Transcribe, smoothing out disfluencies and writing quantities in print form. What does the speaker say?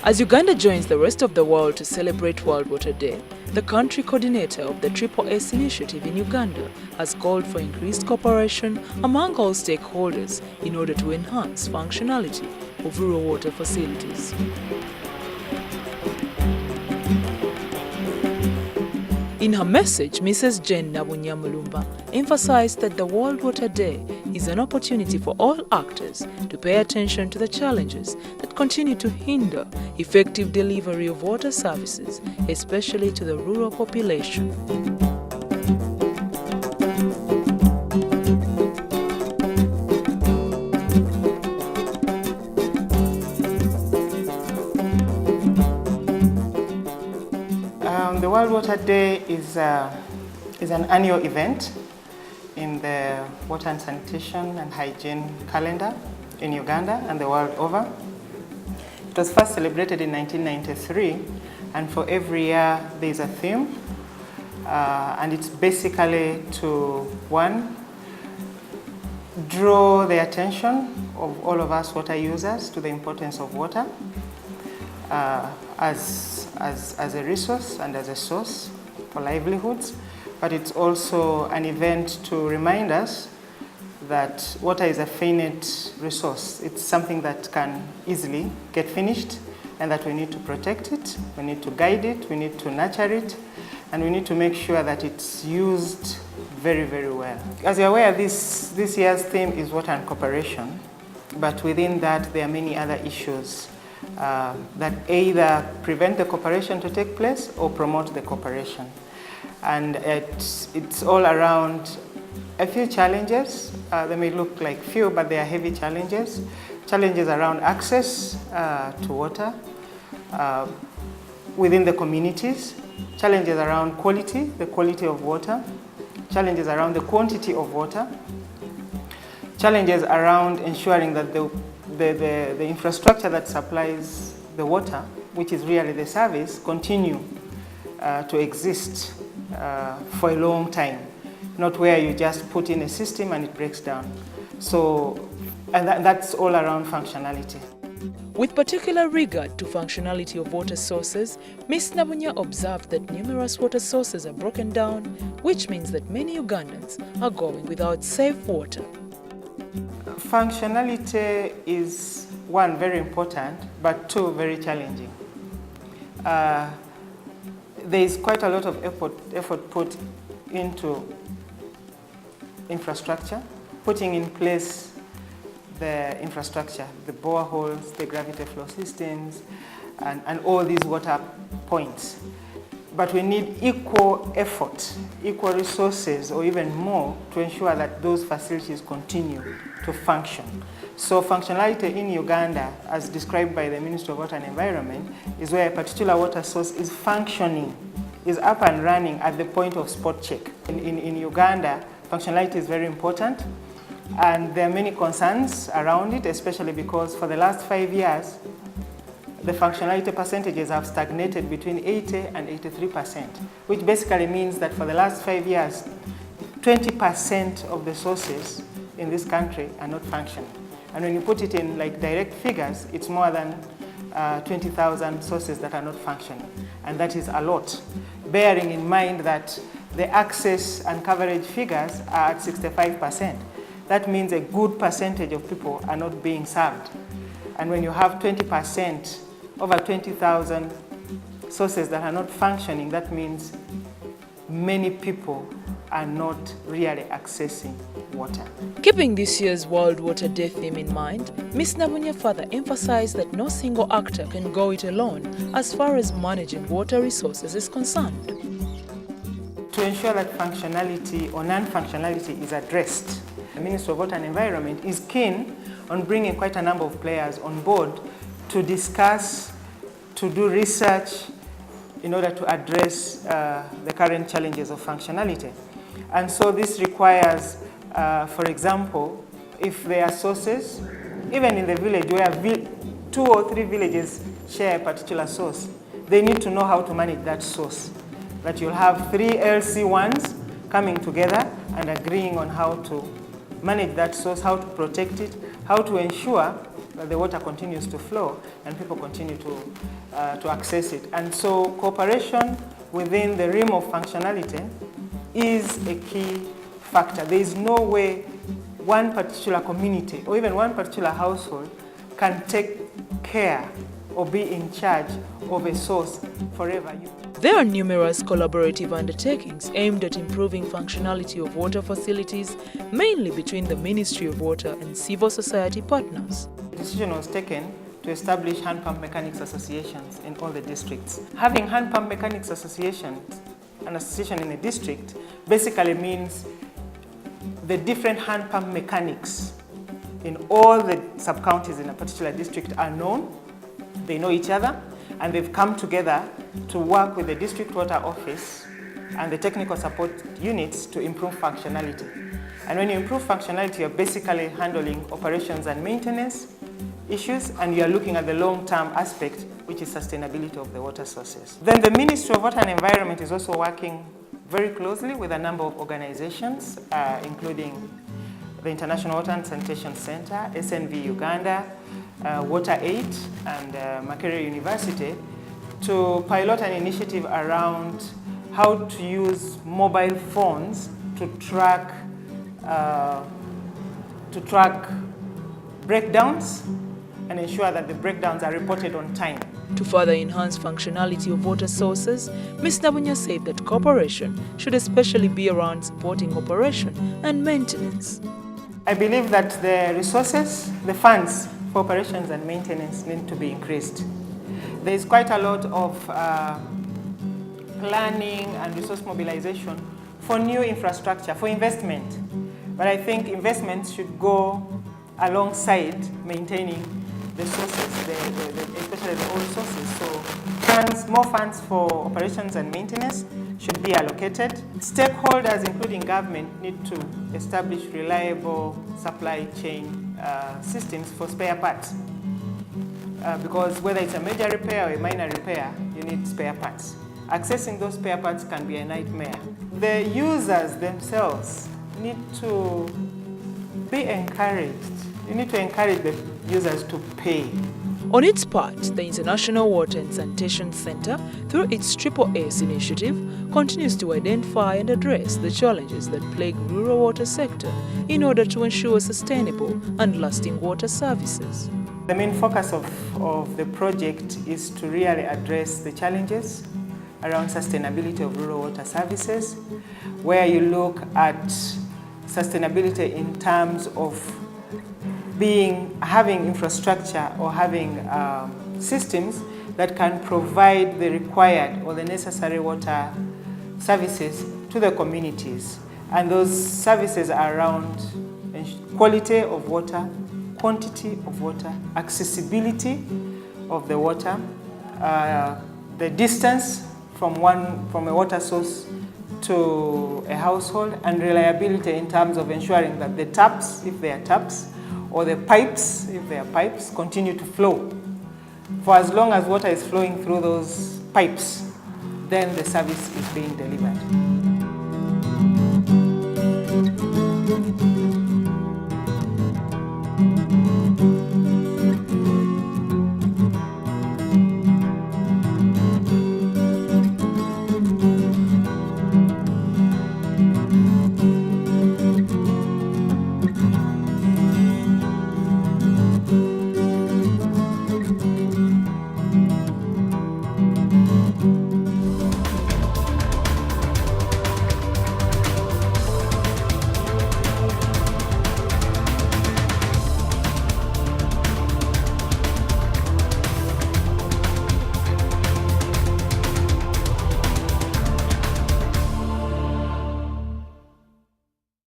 As Uganda joins the rest of the world to celebrate World Water Day, the country coordinator of the SSS initiative in Uganda has called for increased cooperation among all stakeholders in order to enhance functionality of rural water facilities. In her message, Mrs. Jane Nabunnya Mulumba emphasized that the World Water Day is an opportunity for all actors to pay attention to the challenges that continue to hinder effective delivery of water services, especially to the rural population. The World Water Day is an annual event in the water and sanitation and hygiene calendar in Uganda and the world over. It was first celebrated in 1993, and for every year there is a theme, and it's basically to, one, draw the attention of all of us water users to the importance of water as a resource and as a source for livelihoods, but it's also an event to remind us that water is a finite resource. It's something that can easily get finished, and that we need to protect it, we need to guide it, we need to nurture it, and we need to make sure that it's used very, very well. As you're aware, this year's theme is water and cooperation, but within that there are many other issues that either prevent the cooperation to take place or promote the cooperation. And it's all around a few challenges. They may look like few, but they are heavy challenges. Challenges around access to water within the communities. Challenges around quality, the quality of water. Challenges around the quantity of water. Challenges around ensuring that the infrastructure that supplies the water, which is really the service, continue to exist for a long time, not where you just put in a system and it breaks down. So, and that's all around functionality. With particular regard to functionality of water sources, Ms. Nabunnya observed that numerous water sources are broken down, which means that many Ugandans are going without safe water. Functionality is, one, very important, but two, very challenging. There is quite a lot of effort put into infrastructure, putting in place the infrastructure, the boreholes, the gravity flow systems, and all these water points. But we need equal effort, equal resources, or even more to ensure that those facilities continue to function. So functionality in Uganda, as described by the Ministry of Water and Environment, is where a particular water source is functioning, is up and running at the point of spot check. In Uganda, functionality is very important, and there are many concerns around it, especially because for the last 5 years, the functionality percentages have stagnated between 80 and 83%, which basically means that for the last 5 years, 20% of the sources in this country are not functioning. And when you put it in like direct figures, it's more than 20,000 sources that are not functioning. And that is a lot, bearing in mind that the access and coverage figures are at 65%. That means a good percentage of people are not being served. And when you have 20%, over 20,000 sources that are not functioning, that means many people are not really accessing water. Keeping this year's World Water Day theme in mind, Ms. Nabunnya further emphasized that no single actor can go it alone as far as managing water resources is concerned. To ensure that functionality or non-functionality is addressed, the Ministry of Water and Environment is keen on bringing quite a number of players on board to discuss, to do research in order to address the current challenges of functionality. And so this requires, for example, if there are sources, even in the village where 2 or 3 villages share a particular source, they need to know how to manage that source. That you'll have 3 LC1s coming together and agreeing on how to manage that source, how to protect it, how to ensure that the water continues to flow and people continue to access it. And so cooperation within the realm of functionality is a key factor. There is no way one particular community or even one particular household can take care or be in charge of a source forever. There are numerous collaborative undertakings aimed at improving functionality of water facilities, mainly between the Ministry of Water and civil society partners. The decision was taken to establish hand pump mechanics associations in all the districts. Having hand pump mechanics associations, an association in a district, basically means the different hand pump mechanics in all the sub-counties in a particular district are known. They know each other, and they've come together to work with the district water office and the technical support units to improve functionality. And when you improve functionality, you're basically handling operations and maintenance issues, and you're looking at the long-term aspect, which is sustainability of the water sources. Then the Ministry of Water and Environment is also working very closely with a number of organizations, including the International Water and Sanitation Center, SNV Uganda, Water Aid, and Makerere University to pilot an initiative around how to use mobile phones to track breakdowns and ensure that the breakdowns are reported on time. To further enhance functionality of water sources, Ms. Nabunnya said that cooperation should especially be around supporting operation and maintenance. I believe that the resources, the funds for operations and maintenance need to be increased. There is quite a lot of planning and resource mobilization for new infrastructure, for investment. But I think investments should go alongside maintaining the sources, especially the old sources. So more funds for operations and maintenance should be allocated. Stakeholders, including government, need to establish reliable supply chain systems for spare parts. Because whether it's a major repair or a minor repair, you need spare parts. Accessing those spare parts can be a nightmare. The users themselves need to be encouraged. You need to encourage the users to pay. On its part, the International Water and Sanitation Center, through its AAS initiative, continues to identify and address the challenges that plague rural water sector in order to ensure sustainable and lasting water services. The main focus of the project is to really address the challenges around sustainability of rural water services, where you look at sustainability in terms of having infrastructure or having systems that can provide the required or the necessary water services to the communities. And those services are around quality of water, quantity of water, accessibility of the water, the distance from a water source to a household, and reliability in terms of ensuring that the taps, if they are taps, or the pipes, if they are pipes, continue to flow. For as long as water is flowing through those pipes, then the service is being delivered.